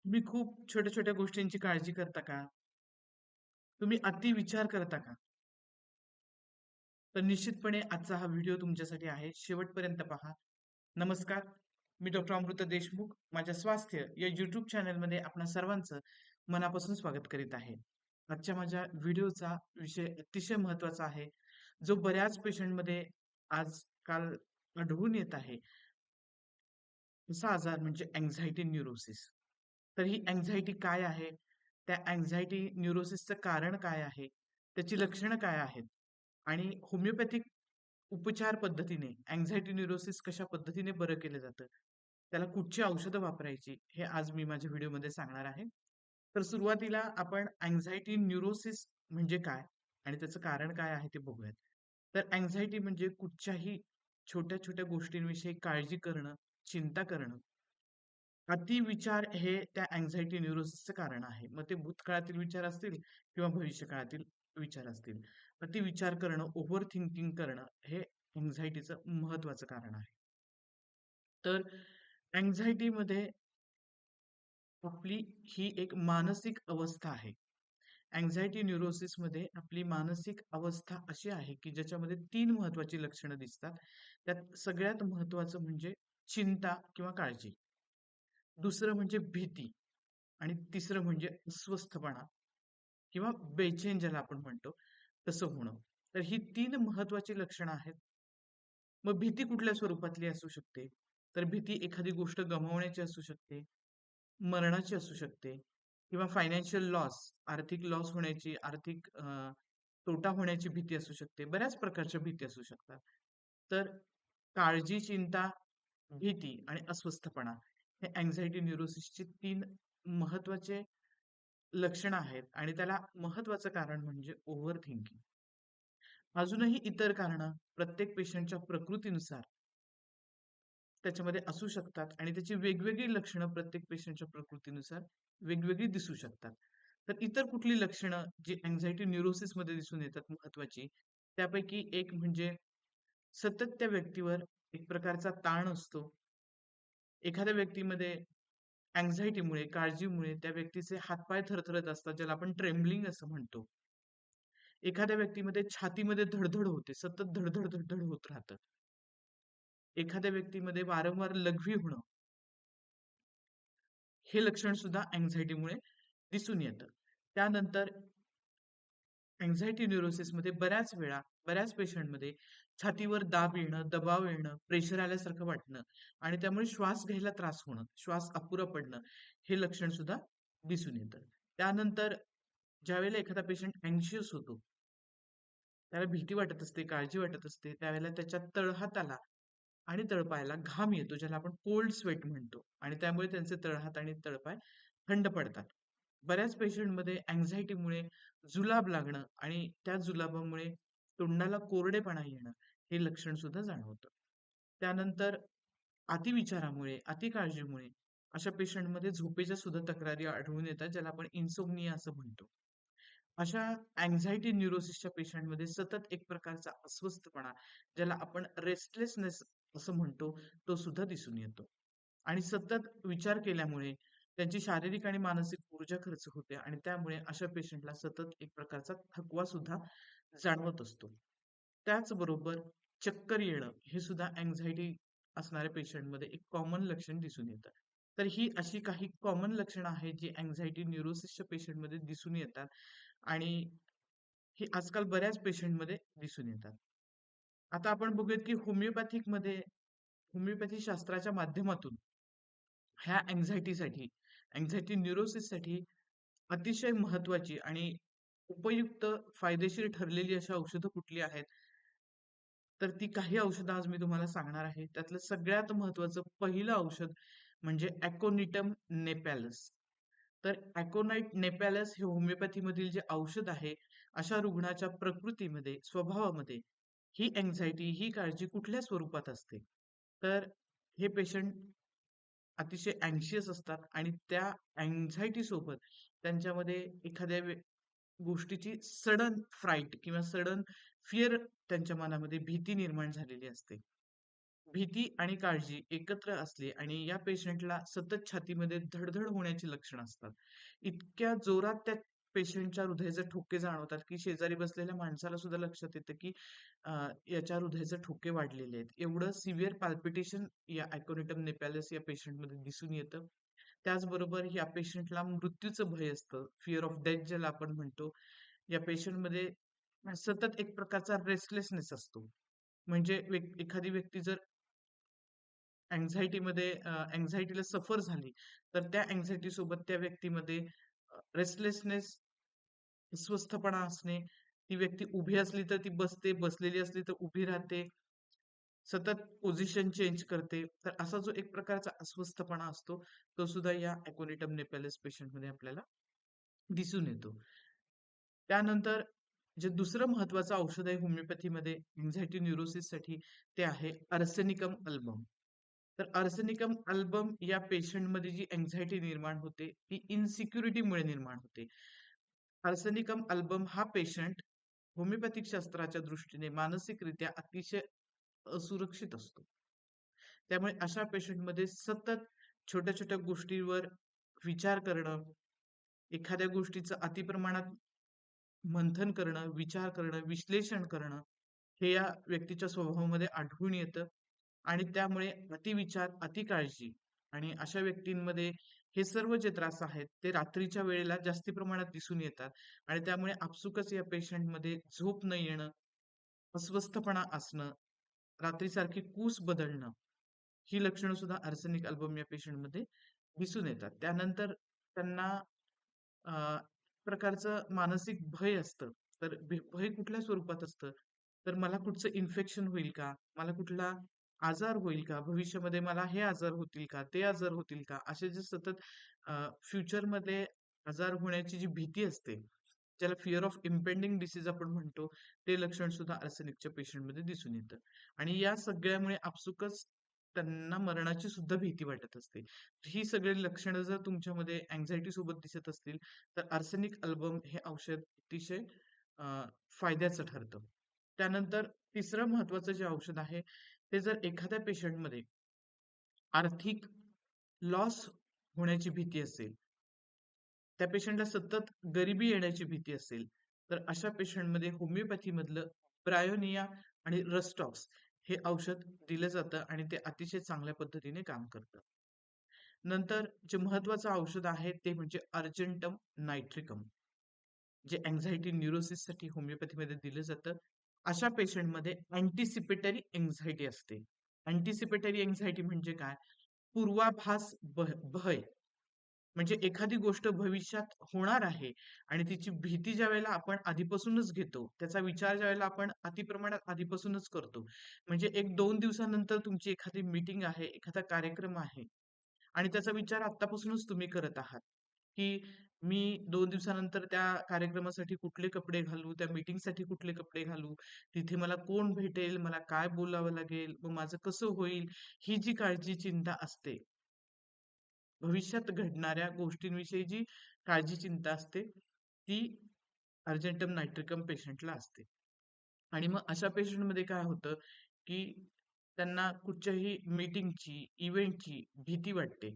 तुम्ही खूप छोट्या-छोट्या गोष्टींची काळजी करता का? तुम्ही अति विचार करता का? तर निश्चितपणे आजचा हा व्हिडिओ तुमच्यासाठी आहे. शेवटपर्यंत पहा. नमस्कार, मी डॉक्टर अमृता देशमुख. माझ्या स्वास्थ्य या YouTube चॅनलमध्ये आपणा सर्वांचं मनापासून स्वागत करीत आहे. आजच्या माझ्या व्हिडिओचा विषय अतिशय महत्त्वाचा आहे, जो बऱ्याच पेशंटमध्ये आजकाल आढळून येत आहे. असा आजार म्हणजे अँक्झायटी न्यूरोसिस. तर ही अँक्झायटी काय आहे? त्या अँक्झायटी न्यूरोसिसचं कारण काय आहे? त्याची लक्षणं काय आहेत? आणि होमिओपॅथिक उपचार पद्धतीने अँक्झायटी न्यूरोसिस कशा पद्धतीने बरं केलं जातं? त्याला कुठची औषधं वापरायची? हे आज मी माझ्या व्हिडिओमध्ये सांगणार आहे. तर सुरुवातीला आपण अँक्झायटी न्यूरोसिस म्हणजे काय? आणि त्याचं कारण काय आहे ते बघूयात. तर अँक्झायटी म्हणजे कुठच्याही छोट्या-छोट्या गोष्टींविषयी काळजी करणं, चिंता करणं. अतिविचार हे त्या अँक्झायटी न्यूरोसिसचं कारण आहे. मग ते भूतकाळातील विचार असतील किंवा भविष्यकाळातील विचार असतील. अतिविचार करणं, ओव्हर थिंकिंग करणं हे अँक्झायटीचं महत्त्वाचं कारण आहे. तर अँक्झायटीमध्ये आपली ही एक मानसिक अवस्था आहे. अँक्झायटी न्यूरोसिसमध्ये आपली मानसिक अवस्था अशी आहे, की ज्याच्यामध्ये 3 महत्त्वाची लक्षणं दिसतात. त्यात सगळ्यात महत्त्वाचं म्हणजे चिंता किंवा काळजी. दुसरं म्हणजे भीती आणि तिसरं म्हणजे अस्वस्थपणा किंवा बेचैन ज्याला आपण म्हणतो, तसं होणं. तर ही 3 महत्त्वाची लक्षणं आहेत. मग भीती कुठल्या स्वरूपातली असू शकते? तर भीती एखादी गोष्ट गमावण्याची असू शकते, मरणाची असू शकते किंवा फायनान्शियल लॉस, आर्थिक लॉस होण्याची, आर्थिक तोटा होण्याची भीती असू शकते. बऱ्याच प्रकारच्या भीती असू शकतात. तर काळजी, चिंता, भीती आणि अस्वस्थपणा हे अँक्झायटी न्यूरोसिसची 3 महत्त्वाचे लक्षणं आहेत आणि त्याला महत्त्वाचं कारण म्हणजे ओव्हर थिंकिंग. अजूनही इतर कारणं प्रत्येक पेशंटच्या प्रकृतीनुसार त्याच्यामध्ये असू शकतात आणि त्याची वेगवेगळी लक्षणं प्रत्येक पेशंटच्या प्रकृतीनुसार वेगवेगळी दिसू शकतात. तर इतर कुठली लक्षणं जी अँक्झायटी न्यूरोसिसमध्ये दिसून येतात महत्त्वाची, त्यापैकी एक म्हणजे सतत त्या व्यक्तीवर एक प्रकारचा ताण असतो. एखाद्या व्यक्तीमध्ये अँक्झायटीमुळे, काळजीमुळे त्या व्यक्तीचे हातपाय थरथरत असतात, ज्याला आपण ट्रेम्बलिंग असं म्हणतो. एखाद्या व्यक्तीमध्ये छातीमध्ये धडधड होते, सतत धडधड, धडधड होत राहतं. एखाद्या व्यक्तीमध्ये वारंवार लघवी होणं, हे लक्षण सुद्धा अँक्झायटीमुळे दिसून येतं. त्यानंतर अँक्झायटी न्यूरोसिसमध्ये बऱ्याच वेळा, बऱ्याच पेशंटमध्ये छातीवर दाब येणं, दबाव येणं, प्रेशर आल्यासारखं वाटणं आणि त्यामुळे श्वास घ्यायला त्रास होणं, श्वास अपुरा पडणं, हे लक्षण सुद्धा दिसून येतं. त्यानंतर ज्यावेळेला एखादा पेशंट अँक्शियस होतो, त्याला भीती वाटत असते, काळजी वाटत असते, त्यावेळेला त्याच्या तळहाताला आणि तळपायाला घाम येतो, ज्याला आपण कोल्ड स्वेट म्हणतो आणि त्यामुळे त्यांचे तळहात आणि तळपाय थंड पडतात. बऱ्याच पेशंटमध्ये अँक्झायटीमुळे जुलाब लागणं आणि त्या जुलाबामुळे तोंडाला कोरडेपणा येणं, हे लक्षण सुद्धा जाणवतं. त्यानंतर अतिविचारामुळे, अतिकाळजीमुळे अशा पेशंटमध्ये झोपेच्या सुद्धा तक्रारी आढळून येतात, ज्याला आपण इन्सोम्निया असं म्हणतो. अशा अँक्झायटी न्यूरोसिसच्या पेशंटमध्ये सतत एक प्रकारचा अस्वस्थपणा, ज्याला आपण रेस्टलेसनेस असं म्हणतो, तो सुद्धा दिसून येतो. आणि सतत विचार केल्यामुळे त्यांची शारीरिक आणि मानसिक ऊर्जा खर्च होते आणि त्यामुळे अशा पेशंटला सतत एक प्रकारचा थकवा सुद्धा जाणवत असतो. त्याचबरोबर चक्कर येणं हे सुद्धा अँक्झायटी असणाऱ्या पेशंटमध्ये एक कॉमन लक्षण दिसून येतं. तर ही अशी काही कॉमन लक्षणं आहेत जी अँक्झायटी न्यूरोसिसच्या पेशंटमध्ये दिसून येतात आणि ही आजकाल बऱ्याच पेशंटमध्ये दिसून येतात. आता आपण बघूयात की होमिओपॅथी शास्त्राच्या माध्यमातून ह्या अँक्झायटी न्यूरोसिससाठी अतिशय महत्त्वाची आणि उपयुक्त, फायदेशीर ठरलेली अशी औषधं कुठली आहेत? तर ती काही औषधं आज मी तुम्हाला सांगणार आहे. त्यातलं सगळ्यात महत्त्वाचं पहिलं औषध म्हणजे अॅकोनिटम नेपॅलस. तर अॅकोनाइट नेपॅलस हे होमिओपॅथीमधील जे औषध आहे, अशा रुग्णाच्या प्रकृतीमध्ये, स्वभावामध्ये ही अँक्झायटी, ही काळजी कुठल्या स्वरूपात असते? तर हे पेशंट अतिशय अँक्शियस असतात आणि त्या अँक्झायटी सोबत त्यांच्यामध्ये एखाद्या गोष्टीची सडन फ्राईट किंवा सडन फिअर त्यांच्या मनामध्ये भीती निर्माण झालेली असते. भीती आणि काळजी एकत्र असली आणि या पेशंटला सतत छातीमध्ये धडधड होण्याची लक्षणं असतात. इतक्या जोरात त्या पेशंटच्या हृदयाचे ठोके जाणवतात, की शेजारी बसलेल्या माणसाला सुद्धा लक्षात येतं, की अ, याच्या हृदयाचे ठोके वाढलेले आहेत. एवढं सिव्हिअर पाल्पिटेशन या अॅक्युनिटम नेपॅलस या पेशंटमध्ये दिसून येतं. त्याचबरोबर या पेशंटला मृत्यूचं भय असतं. फिअर ऑफ डेथ ज्याला आपण म्हणतो. या पेशंटमध्ये सतत एक प्रकारचा रेस्टलेसनेस असतो. म्हणजे एखादी व्यक्ती जर अँक्झायटीला सफर झाली, तर त्या अँक्झायटी सोबत त्या व्यक्तीमध्ये रेस्टलेसनेस, अस्वस्थपणा असणे, ती व्यक्ती उभी असली तर ती बसते, बसलेली असली तर उभी राहते, सतत पोझिशन चेंज करते. तर असा जो एक प्रकारचा अस्वस्थपणा असतो, तो सुद्धा या अॅक्युनिटम नेपेलस पेशंटमध्ये आपल्याला दिसून येतो. त्यानंतर जे दुसरं महत्वाचं औषध आहे होमिओपॅथीमध्ये अँक्झायटी न्यूरोसिससाठी ते आहे आर्सेनिकम अल्बम. तर आर्सेनिकम अल्बम या पेशंटमध्ये जी अँक्झायटी निर्माण होते, ती इन्सिक्युरिटीमुळे निर्माण होते. आर्सेनिकम अल्बम हा पेशंट होमिओपॅथिक शास्त्राच्या दृष्टीने मानसिकरित्या अतिशय असुरक्षित असतो. त्यामुळे अशा पेशंटमध्ये सतत छोट्या-छोट्या गोष्टींवर विचार करणं, एखाद्या गोष्टीचं अतिप्रमाणात मंथन करणं, विचार करणं, विश्लेषण करणं, हे या व्यक्तीच्या स्वभावामध्ये आढळून येतं आणि त्यामुळे अतिविचार, अतिकाळजी आणि अशा व्यक्तींमध्ये हे सर्व जे त्रास आहेत, ते रात्रीच्या वेळेला जास्ती प्रमाणात दिसून येतात आणि त्यामुळे आपसुकच या पेशंटमध्ये झोप न येणं, अस्वस्थपणा असणं, रात्रीसारखी कूस बदलणं, ही लक्षणं सुद्धा आर्सेनिक अल्बम या पेशंटमध्ये दिसून येतात. त्यानंतर त्यांना प्रकारचं मानसिक भय असतं. तर भय कुठल्या स्वरूपात असतं? तर मला कुठचं इन्फेक्शन होईल का? मला कुठला आजार होईल का? भविष्यामध्ये मला हे आजार होतील का? ते आजार होतील का? असे जे सतत फ्युचरमध्ये आजार होण्याची जी भीती असते, ज्याला फिअर ऑफ इम्पेंडिंग डिसीज आपण म्हणतो, ते लक्षण सुद्धा आर्सेनिकच्या पेशंटमध्ये दिसून येतं. आणि या सगळ्यामुळे आपसुकच त्यांना मरणाची सुद्धा भीती वाटत असते. ही सगळी लक्षणं जर तुमच्यामध्ये अँक्झायटी सोबत दिसत असतील, तर आर्सेनिक अल्बम हे औषध अतिशय अ, फायद्याचं ठरतं. त्यानंतर तिसरं महत्वाचं जे औषध आहे, ते जर एखाद्या पेशंटमध्ये आर्थिक लॉस होण्याची भीती असेल, त्या पेशंटला सतत गरिबी येण्याची भीती असेल, तर अशा पेशंटमध्ये होमिओपॅथीमधलं ब्रायोनिया आणि रस्टॉक्स हे औषध दिलं जातं आणि ते अतिशय चांगल्या पद्धतीने काम करतं. नंतर जे महत्वाचं औषध आहे ते म्हणजे अर्जेंटम नायट्रिकम, जे अँक्झायटी न्यूरोसिससाठी होमिओपॅथीमध्ये दिलं जातं. अशा पेशंटमध्ये अँटिसिपेटरी अँक्झायटी असते. अँटिसिपेटरी अँक्झायटी म्हणजे काय? पूर्वाभास भय. म्हणजे एखादी गोष्ट भविष्यात होणार आहे आणि तिची भीती ज्यावेळेला आपण आधीपासूनच घेतो, त्याचा विचार ज्यावेळेला आपण अतिप्रमाणात आधीपासूनच करतो. म्हणजे 1-2 दिवसानंतर तुमची एखादी मीटिंग आहे, एखादा कार्यक्रम आहे आणि त्याचा विचार आत्तापासूनच तुम्ही करत आहात, की मी 2 दिवसानंतर त्या कार्यक्रमासाठी कुठले कपडे घालू, त्या मीटिंगसाठी कुठले कपडे घालू, तिथे मला कोण भेटेल, मला काय बोलावं लागेल, मग माझं कसं होईल, ही जी काळजी, चिंता असते, भविष्यात घडणाऱ्या गोष्टींविषयी जी काळजी, चिंता असते, ती अर्जेंटम नायट्रिकम पेशंटला असते. आणि मग अशा पेशंटमध्ये काय होतं, की त्यांना कुठच्याही मीटिंगची, इव्हेंटची भीती वाटते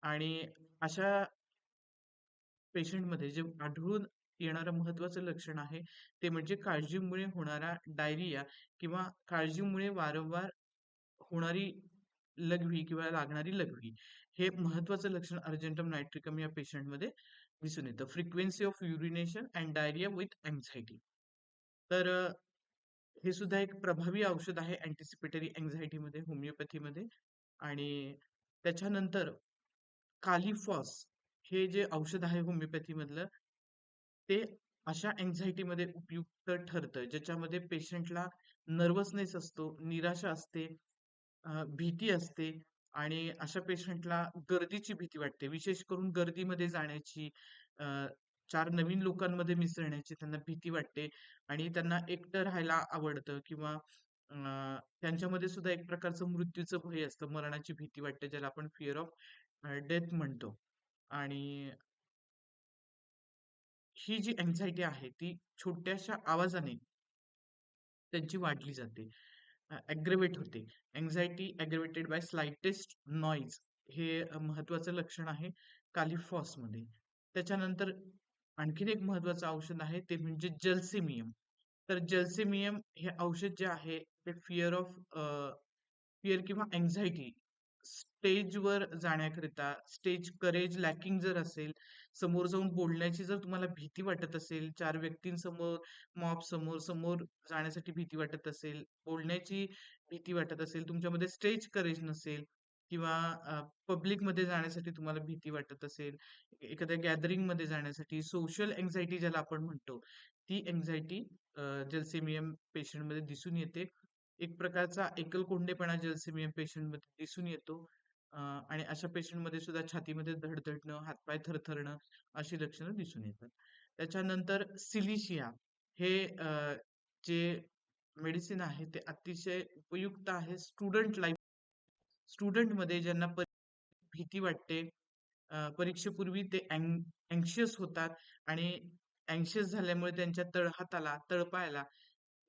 आणि अशा पेशंटमध्ये जे आढळून येणारं महत्त्वाचं लक्षण आहे, ते म्हणजे काळजीमुळे होणारा डायरिया किंवा काळजीमुळे वारंवार होणारी लघवी किंवा लागणारी लघवी. हे महत्त्वाचं लक्षण अर्जेंटम नायट्रिकम या पेशंटमध्ये दिसून येतं. Frequency of urination and diarrhoea with anxiety. तर हे सुद्धा एक प्रभावी औषध आहे अँटिसिपेटरी अँक्झायटीमध्ये, होमिओपॅथीमध्ये आणि त्याच्यानंतर कालिफॉस हे जे औषध आहे होमिओपॅथीमधलं, ते अशा अँक्झायटीमध्ये उपयुक्त ठरतं, ज्याच्यामध्ये पेशंटला नर्व्हसनेस असतो, निराशा असते, भीती असते आणि अशा पेशंटला गर्दीची भीती वाटते. विशेष करून गर्दीमध्ये जाण्याची, अ, 4 नवीन लोकांमध्ये मिसळण्याची त्यांना भीती वाटते आणि त्यांना एकटं राहायला आवडतं किंवा अ, त्यांच्यामध्ये सुद्धा एक प्रकारचं मृत्यूचं भय असतं, मरणाची भीती वाटते, ज्याला आपण फिअर ऑफ डेथ म्हणतो. आणि ही जी अँक्झायटी आहे, ती छोट्याशा आवाजाने त्यांची वाढली जाते. ॲग्रवेट होते. अँक्झायटी ॲग्रवेटेड बाय स्लाइटेस्ट नॉईज हे महत्वाचं लक्षण आहे कालिफॉसमध्ये. त्याच्यानंतर आणखीन एक महत्वाचं औषध आहे ते म्हणजे जलसेमियम. तर जलसेमियम हे औषध जे आहे ते फिअर किंवा अँक्झायटी स्टेजवर जाण्याकरिता स्टेज करेज लॅकिंग जर असेल, समोर जाऊन बोलण्याची जर तुम्हाला भीती वाटत असेल, 4 व्यक्तींसमोर, मॉब समोर जाण्यासाठी भीती वाटत असेल, बोलण्याची भीती वाटत असेल, तुमच्यामध्ये स्टेज करेज नसेल किंवा पब्लिकमध्ये जाण्यासाठी तुम्हाला भीती वाटत असेल, एखाद्या गॅदरिंगमध्ये जाण्यासाठी सोशल अँक्झायटी ज्याला आपण म्हणतो, ती अँक्झायटी जलसेमियम पेशंटमध्ये दिसून येते. एक प्रकारचा एकलकोंडेपणा जलसेमियम पेशंटमध्ये दिसून येतो. आणि अशा पेशंटमध्ये सुद्धा छातीमध्ये धडधडणं, हातपाय थरथरणं अशी लक्षणं दिसून येतात. त्याच्यानंतर सिलिशिया हे जे मेडिसिन आहे ते अतिशय उपयुक्त आहे स्टुडंटमध्ये ज्यांना भीती वाटते, परीक्षेपूर्वी ते होतात आणि अँक्शियस झाल्यामुळे त्यांच्या तळहाताला, तळपायाला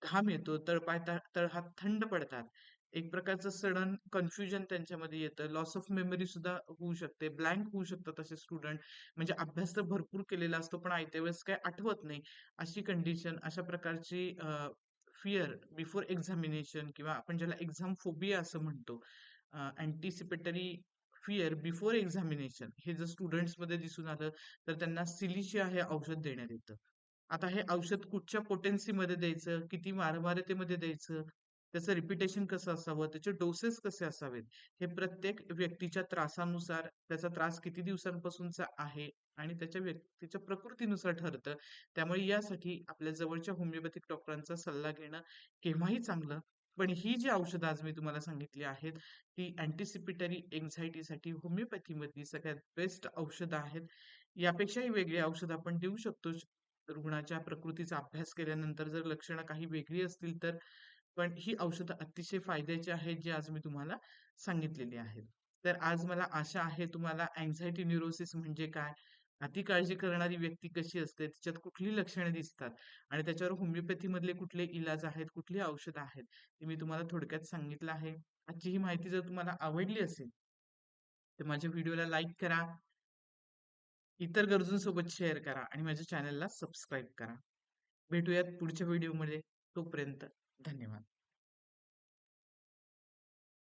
घाम येतो, तळहात थंड पडतात. एक प्रकारचं सडन कन्फ्युजन त्यांच्यामध्ये येतं. लॉस ऑफ मेमरी सुद्धा होऊ शकते. ब्लँक होऊ शकतात असे स्टुडंट. म्हणजे अभ्यास तर भरपूर केलेला असतो, पण आयत्या वेळेस काही आठवत नाही. अशी कंडिशन, अशा प्रकारची फिअर बिफोर एक्झामिनेशन किंवा आपण ज्याला एक्झाम फोबिया असं म्हणतो. अँटिसिपेटरी फिअर बिफोर एक्झामिनेशन हे जर स्टुडंट्समध्ये दिसून आलं, तर त्यांना सिलिशिया हे औषध देण्यात येतं. आता हे औषध कुठच्या पोटेन्सीमध्ये द्यायचं, किती वारंवारतेमध्ये द्यायचं, त्याचं रिपिटेशन कसं असावं, त्याचे डोसेस कसे असावेत, हे प्रत्येक व्यक्तीच्या त्रासानुसार, त्याचा त्रास किती दिवसांपासूनचा आहे आणि त्याच्या व्यक्तीच्या प्रकृतीनुसार ठरतं. त्यामुळे यासाठी आपल्या जवळच्या होमिओपॅथिक डॉक्टरांचा सल्ला घेणं केव्हाही चांगलं. पण ही जी औषधं आज मी तुम्हाला सांगितली आहेत, ती अँटिसिपेटरी एन्झायटीसाठी होमिओपॅथीमधली सगळ्यात बेस्ट औषधं आहेत. यापेक्षाही वेगळी औषधं आपण देऊ शकतो रुग्णाच्या प्रकृतीचा अभ्यास केल्यानंतर जर लक्षणं काही वेगळी असतील तर. पण ही औषधं अतिशय फायद्याची आहेत, जी आज मी तुम्हाला सांगितलेली आहेत. तर आज मला आशा आहे तुम्हाला अँक्झायटी न्यूरोसिस म्हणजे काय, अति काळजी करणारी व्यक्ती कशी असते, तिच्यात कुठली लक्षणे दिसतात आणि त्याच्यावर होमिओपॅथी मधले कुठले इलाज आहेत, कुठली औषधं आहेत, हे मी तुम्हाला थोडक्यात सांगितलं आहे. आजची ही माहिती जर तुम्हाला आवडली असेल, तर माझ्या व्हिडिओला लाईक करा, इतर गरजूंसोबत शेअर करा आणि माझ्या चॅनलला सबस्क्राईब करा. भेटूयात पुढच्या व्हिडिओमध्ये. तोपर्यंत धन्यवाद.